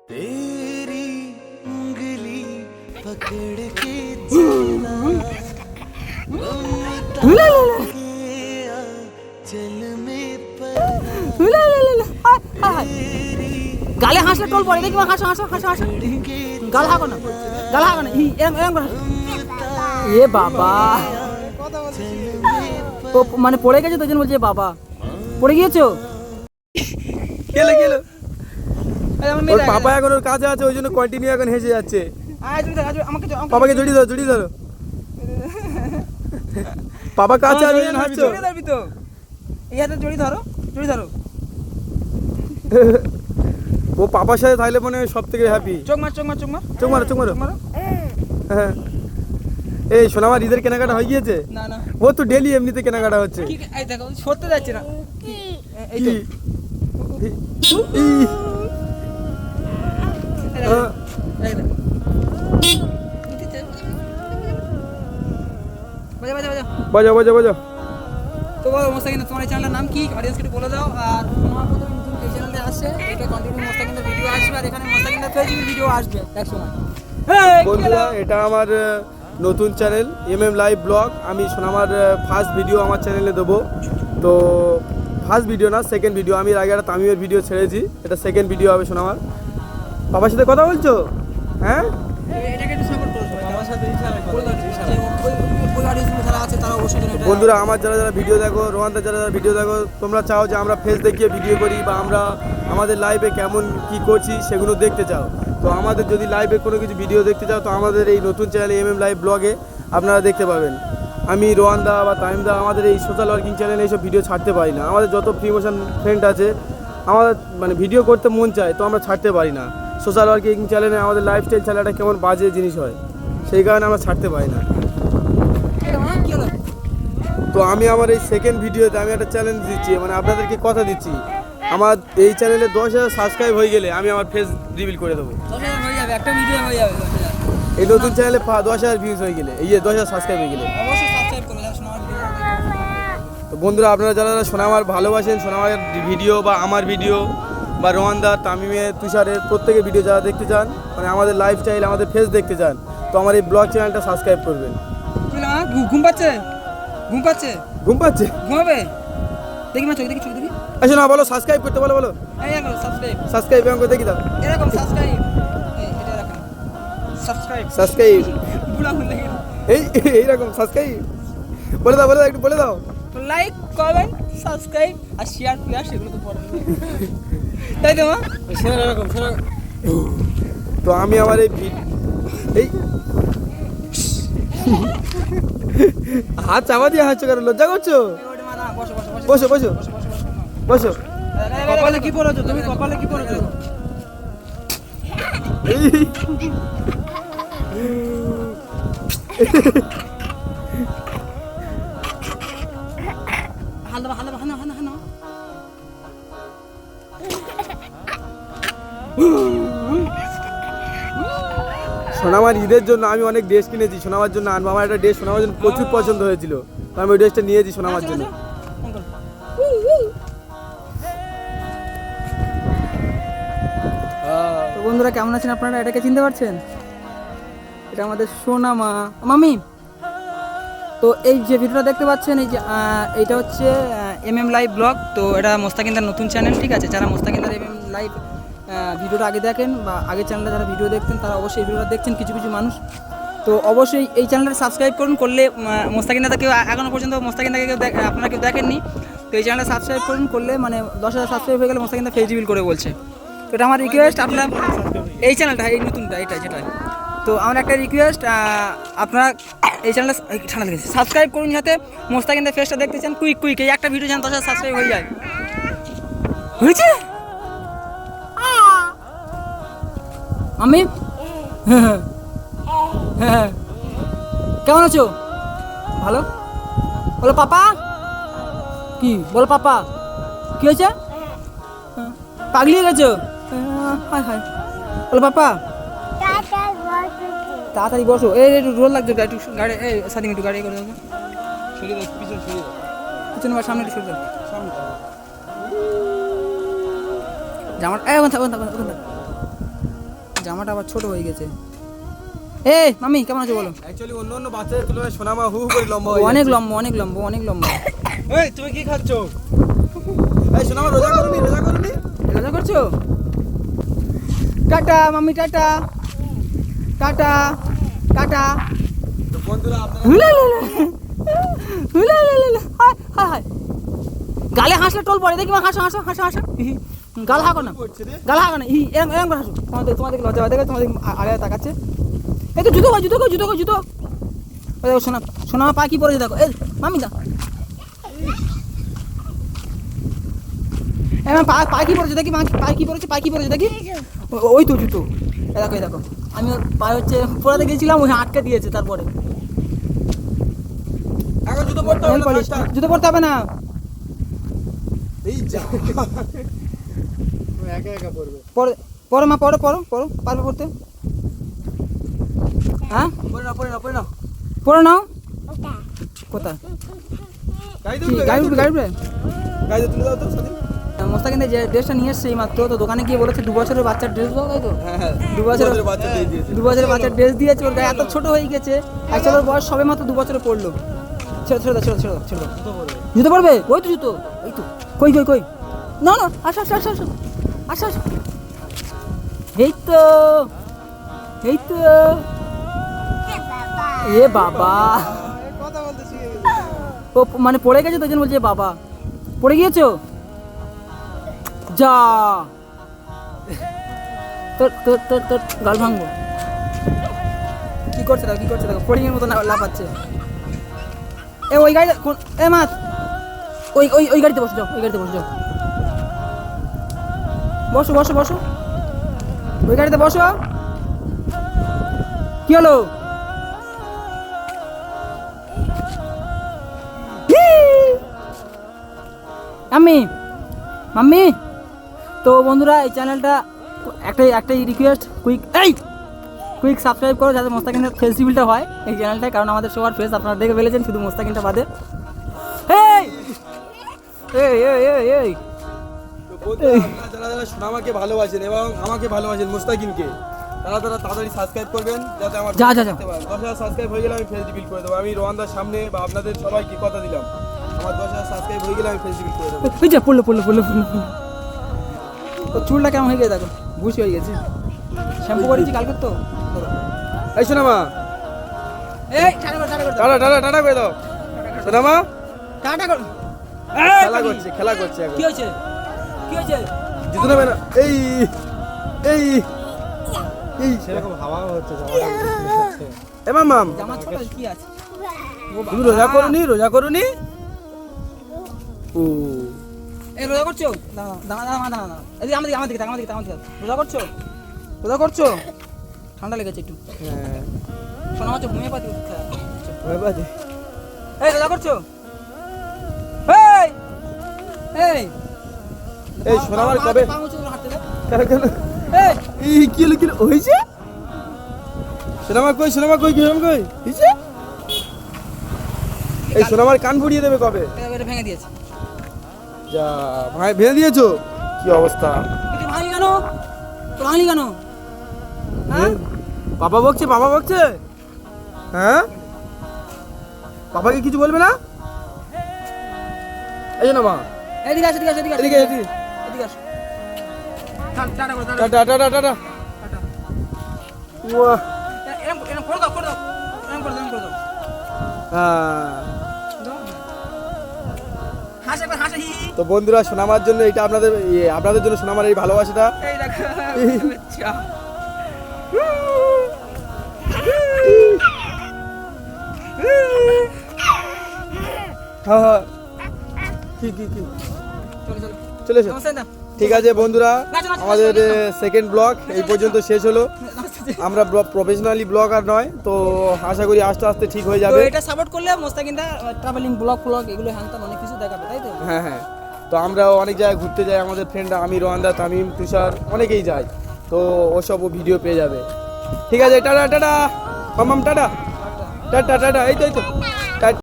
तेरी उंगली पकड़ के चलना चल में গালে হাসলে টোল পড়ে দেখি হাসো হাসো হাসো হাসো গাল হাগো না এরম এরম করে এ বাবা ও মানে পড়ে গেছে তো জন্য বলছে বাবা পড়ে গিয়েছো গেলে গেলে ওর পাপা এখন ওর কাছে আছে ওই জন্য কন্টিনিউ এখন হেসে যাচ্ছে পাপাকে জড়িয়ে ধরো জড়িয়ে ধরো পাপা কাছে আছে ওই জন্য হাসছো জড়িয়ে ধরবি তো এই হাতে জড়িয়ে ধরো ও পাপার সাথে থাকলে মনে হয় সব থেকে হ্যাপি চোখ মার চোখ মারো হ্যাঁ এই সোনামার ঈদের কেনাকাটা হয়ে গিয়েছে না না ও তো ডেলি এমনিতে কেনাকাটা হচ্ছে কি এই দেখো সরতে যাচ্ছে না এই তো এই দেখো বাজা তো বলো মোস্তাকিন তোমার এই চ্যানেলের নাম কি অডিয়েন্সকে একটু বলে দাও আর তোমার প্রথমে নতুন এই চ্যানেলে আসছে এটা কন্টিনিউ মোস্তাকিনের ভিডিও আসবে আর এখানে মোস্তাকিনের ফেসবুক ভিডিও আসবে এক সময় বন্ধুরা এটা আমার নতুন চ্যানেল লাইভ ব্লগ আমি সোনামার ফার্স্ট ভিডিও আমার চ্যানেলে দেবো তো ফার্স্ট ভিডিও না সেকেন্ড ভিডিও আমি এর আগে একটা তামিমের ভিডিও ছেড়েছি এটা সেকেন্ড ভিডিও হবে সোনামার বাবার সাথে কথা বলছো হ্যাঁ এটাকে একটু সাপোর্ট করো আমার সাথে যারা আছে তারা অবশ্যই বন্ধুরা আমার যারা যারা ভিডিও দেখো রোহানদা যারা যারা ভিডিও দেখো তোমরা চাও যে আমরা ফেস দেখিয়ে ভিডিও করি বা আমরা আমাদের লাইভে কেমন কি করছি সেগুলো দেখতে চাও তো আমাদের যদি লাইভে কোনো কিছু ভিডিও দেখতে চাও তো আমাদের এই নতুন চ্যানেল লাইভ ব্লগে আপনারা দেখতে পাবেন আমি রোহানদা বা তাইমদা আমাদের এই সোশ্যাল ওয়ার্কিং চ্যানেলে এইসব ভিডিও ছাড়তে পারি না আমাদের যত প্রিমোশন ফ্রেন্ড আছে আমাদের মানে ভিডিও করতে মন চায় তো আমরা ছাড়তে পারি না সোশ্যাল ওয়ার্কিং চ্যানেলে আমাদের লাইফস্টাইল চ্যানেলটা কেমন বাজে জিনিস হয় সেই কারণে আমরা ছাড়তে পারি না তো আমি আমার এই সেকেন্ড ভিডিওতে আমি একটা চ্যালেঞ্জ দিচ্ছি মানে আপনাদেরকে কথা দিচ্ছি আমার এই চ্যানেলে 10,000 সাবস্ক্রাইব হয়ে গেলে আমি আমার ফেস রিভিল করে দেবো হয়ে যাবে একটা ভিডিও হয়ে যাবে এই নতুন চ্যানেলে 10,000 ভিউজ হয়ে গেলে এই 10,000 সাবস্ক্রাইব হয়ে গেলে অবশ্যই সাবস্ক্রাইব করো যারা সোনামার ভিডিও তো বন্ধুরা আপনারা যারা যারা সোনামার ভালোবাসেন সোনামার ভিডিও বা আমার ভিডিও বা রোহানদা তামিমের তুষারের প্রত্যেকের ভিডিও যারা দেখতে চান মানে আমাদের লাইফস্টাইল আমাদের ফেস দেখতে চান তো আমার এই ব্লগ চ্যানেলটা সাবস্ক্রাইব করবেন ঘুম পাচ্ছে ঘুমাবে দেখি মা চোখ দেখি আচ্ছা না বলো সাবস্ক্রাইব করতে বলো এই দেখো সাবস্ক্রাইব এরকম করে দেখি দাও এরকম সাবস্ক্রাইব এটা রাখো সাবস্ক্রাইব বুলা হল দেখি এইরকম সাবস্ক্রাইব বলে দাও একটু বলে দাও লাইক কমেন্ট সাবস্ক্রাইব আর শেয়ার সেগুলো তো পরে তাই তো মা শেয়ার এরকম তো আমি আমার এই হাত চাপা দিয়ে হাসছো কেন লজ্জা করছো বসো কপালে কি পড়েছো তুমি কপালে কি পড়েছো হানা সোনামার ঈদের জন্য আমি অনেক ড্রেস কিনেছি সোনামার জন্য আনবো আমার একটা ড্রেস সোনামার জন্য প্রচুর পছন্দ হয়েছিল তো আমি ওই ড্রেসটা নিয়েছি সোনামার জন্য তো বন্ধুরা কেমন আছেন আপনারা এটাকে চিনতে পারছেন এটা আমাদের সোনামা মামি তো এই যে ভিডিওটা দেখতে পাচ্ছেন এই যে এইটা হচ্ছে লাইভ ব্লগ তো এটা মোস্তাকিনদার নতুন চ্যানেল ঠিক আছে যারা মোস্তাকিনদার লাইভ ভিডিওটা আগে দেখেন বা আগের চ্যানেলে যারা ভিডিও দেখতেন তারা অবশ্যই এই ভিডিওটা দেখছেন কিছু মানুষ তো অবশ্যই এই চ্যানেলটা সাবস্ক্রাইব করলে মোস্তাকিনদা কেউ এখনও পর্যন্ত মোস্তাকিনদাকে কেউ আপনারা কেউ দেখেননি তো এই চ্যানেলটা সাবস্ক্রাইব করলে মানে 10,000 সাবস্ক্রাইব হয়ে গেলে মোস্তাকিনদা ফেস রিভিল করে বলছে তো এটা আমার রিকোয়েস্ট আপনারা এই চ্যানেলটা এই নতুনটা যেটা তো আমার একটা রিকোয়েস্ট আপনারা এই চ্যানেলটা ঠান্ডা লেগেছে সাবস্ক্রাইব করুন যাতে মোস্তাকিনদার ফেসটা দেখতে চান কুইক এই একটা ভিডিও যেন 10,000 সাবস্ক্রাইব হয়ে যায় হয়েছে আমি হ্যাঁ কেমন আছো ভালো বলো পাপা কি বলো পাপা কি হয়েছে পাগলি হয়ে গেছো হায় বলো পাপা তাড়াতাড়ি বসো এই একটু রোল লাগছে একটু গাড়ি এই সাদিম একটু গাড়ি করে দেবো পিছনে বা সামনে একটু সরে দাও জামার এই ওখান থাক জামাটা আবার ছোট হয়ে গেছে। এ মামি কেমন আছো বলো? অ্যাকচুয়ালি অন্য অন্য বাচ্চাদের তুলনায় সোনামা হু হু করে লম্বা হয়ে অনেক যাচ্ছে। লম্বা অনেক লম্বা অনেক লম্বা। এই তুমি কি খাচ্ছ? এই সোনামা রোজা করুনি রোজা করুনি? রোজা করছো? টাটা মামি টাটা টাটা টাটা। তো বন্ধুরা আপনারা হুলালালা, হুলালালা, হায়, হায়, হায়। গালে হাসলে টোল পড়ে দেখি মা, হাসো হাসো হাসো হাসো। গাল হাঁকো না, করছে রে? গাল হাঁকো না, এরম এরম করে হাসো। তোমাদের লজ্জা হয় দেখো, তোমাদের আড়ে তাকাচ্ছে। এই তো জুতো কই জুতো কই জুতো কই জুতো। ওই দেখো সোনা সোনা পা কি পরেছে দেখো। এই মামি দা এমন পা কি পরেছে দেখি, পা কি পরেছে, পা কি পরেছে দেখি। ওই তো জুতো, এই দেখো এই দেখো। আমি ওর পায়ে হচ্ছে পরাতে গেছিলাম, ওই আটকে দিয়েছে। তারপরে এখন জুতো পরতে হবে নেল না, পলিশ, ফার্স্টটা। জুতো পরতে হবে না। এই যা ও একা একা পড়বে। পড়ো পড়ো মা, পড়ো পড়ো পড়ো, পারবে পড়তে? হ্যাঁ পড়ে না পড়ে না পড়ে না। পড়ো নাও। কোথায় গাড়ি কি তুলবে গাড়ি উঠবে গাড়ি উঠবে? গাড়ি তুলে দাও তো সাথে। মোস্তাকিন যে ড্রেসটা নিয়ে এসছে এই মাত্র, তো দোকানে গিয়ে বলেছে 2 বছরের বাচ্চার ড্রেস দাও, তাই তো? হ্যাঁ হ্যাঁ 2 বছরের বাচ্চা দিয়ে দিয়েছে। 2 বছরের বাচ্চার ড্রেস দিয়েছে। ওর গায়ে এত ছোট হয়ে গেছে, অ্যাকচুয়ালি ওর বয়স সবে মাত্র 2 বছরে পড়লো। ছেড়ে ছেড়ে দাও ছেড়ে দাও ছেড়ে দাও ছেড়ে দাও। জুতো পরবে। জুতো পরবে? ওই তো জুতো, ওই তো। কই কই কই? না না, আসো আসো আসো আসো আসো আসো। এই তো এই তো। এ বাবা, কথা বলতে শিখে গেছে। ও মানে পড়ে গেছে তো, ওই জন্য বলছে বাবা। পড়ে গিয়েছো? যা তোর তোর তোর তোর গাল ভাঙবো। কি করছে দেখো, কি করছে দেখো, ফড়িংয়ের মতো লাফাচ্ছে। এ ওই গাড়ি এ মাত, ওই ওই ওই গাড়িতে বসে যাও, ওই গাড়িতে বসে যাও। বসো বসো বসো, ওই গাড়িতে বসো। কি হলো? Mummy mummy. তো বন্ধুরা এই চ্যানেলটা একটাই রিকোয়েস্ট, কুইক সাবস্ক্রাইব করো, যাতে মোস্তাকিনের ফেস্টিভ্যালটা হয় এই চ্যানেলটায়। কারণ আমাদের সবার ফেস আপনারা দেখে ফেলেছেন, শুধু মোস্তাকিনটা বাদে। এই এই এই এই এই তো বন্ধুরা আপনারা যারা যারা সোনামাকে ভালোবাসেন এবং আমাকে ভালোবাসেন মোস্তাকিনকে, তারা তাড়াতাড়ি সাবস্ক্রাইব করবেন, যাতে আমার যা, যা, যা। 10,000 সাবস্ক্রাইব হয়ে গেলে আমি ফেস রিভিল করে দেবো। আমি রোহানদার সামনে বা আপনাদের সবাইকে কথা দিলাম, আমার 10,000 সাবস্ক্রাইব হয়ে গেলে আমি ফেস রিভিল করে দেবো। ওই যা পড়লো পড়লো পড়লো পড়লো। তো চুলটা কেমন হয়ে গেছে দেখো, বুঝি হয়ে গেছে। শ্যাম্পু করেছি কালকে তো। এই সোনামা এই টাটা করে, টাটা করে দাও। টাটা টাটা টাটা করে দাও। সোনামা টাটা করো। খেলা করছে এখন। কি হয়েছে কি হয়েছে? জিতু নেবে না। এই এই এই সেরকম হাওয়া হচ্ছে এ মাম জামা ছোট কি আছে? তুমি রোজা করুনি রোজা করুনি? ও এই রোজা করছো? দাঁড়া দাঁড়া দাঁড়া দাঁড়া দাঁড়া। এদিকে আমার দিকে আমার দিকে তাকা, আমার দিকে তাকা, আমার দিকে তাকা। রোজা করছো? রোজা করছো? ঠান্ডা লেগেছে একটু। হ্যাঁ শোনা হচ্ছে হোমিওপ্যাথি ওষুধ খাওয়া। হয়ে বাজে। এই রোজা করছো? এই এই এই সোনামার কবে পা উঁচু করে হাঁটতে দে। কেন কেন এই এই কি হলো কি হলো? হয়েছে সোনামা কই সোনামা কই সোনামা কই হয়েছে? এই সোনামার কান ভরিয়ে দেবে কবে? এটা ভেঙে দিয়েছে। যা ভাই ভেঙে দিয়েছো? কি অবস্থা? তুই ভাঙলি কেন? তো ভাঙলি কেন? হ্যাঁ? বাবা বকছে বাবা বকছে? হ্যাঁ বাবাকে কিছু বলবে না? এই না মা এদিকে আসো, এদিকে আসো, এদিকে আসো, এদিকে এদিকে এদিকে আসো। টাটা করে, tata. Tata tata tata tata. ওয়া এরম এরম করে দাও, করে দাও। এরম করে দাও, এরম করে দাও। হ্যাঁ। হাসে একবার হাসে, হি হি। তো বন্ধুরা সোনামার জন্য এটা আপনাদের জন্য সোনামার এই ভালোবাসাটা। এই দেখো, আচ্ছা। হ্যাঁ হ্যাঁ কি কি কি চলো চলো। চলে এসো। নমস্তে না। ঠিক আছে বন্ধুরা, আমাদের সেকেন্ড ব্লগ এই পর্যন্ত শেষ হলো। নমস্তে। আমরা প্রফেশনালি ব্লগার নয়, তো আশা করি আস্তে আস্তে ঠিক হয়ে তো যাবে। এটা সাপোর্ট করলে মোস্তাকিনদা ট্রাভেলিং ব্লগ এগুলো হ্যান্ডতাম অনেক কিছু দেখাবে, তাই তো? হ্যাঁ হ্যাঁ, তো আমরাও অনেক জায়গায় ঘুরতে যাই, আমাদের ফ্রেন্ডরা, আমি রোহানদা তামিম তুষার অনেকেই যাই, তো ওসবও ভিডিও পেয়ে যাবে। ঠিক আছে টাটা টাটা মামাম টাটা টাটা টাটা এই তো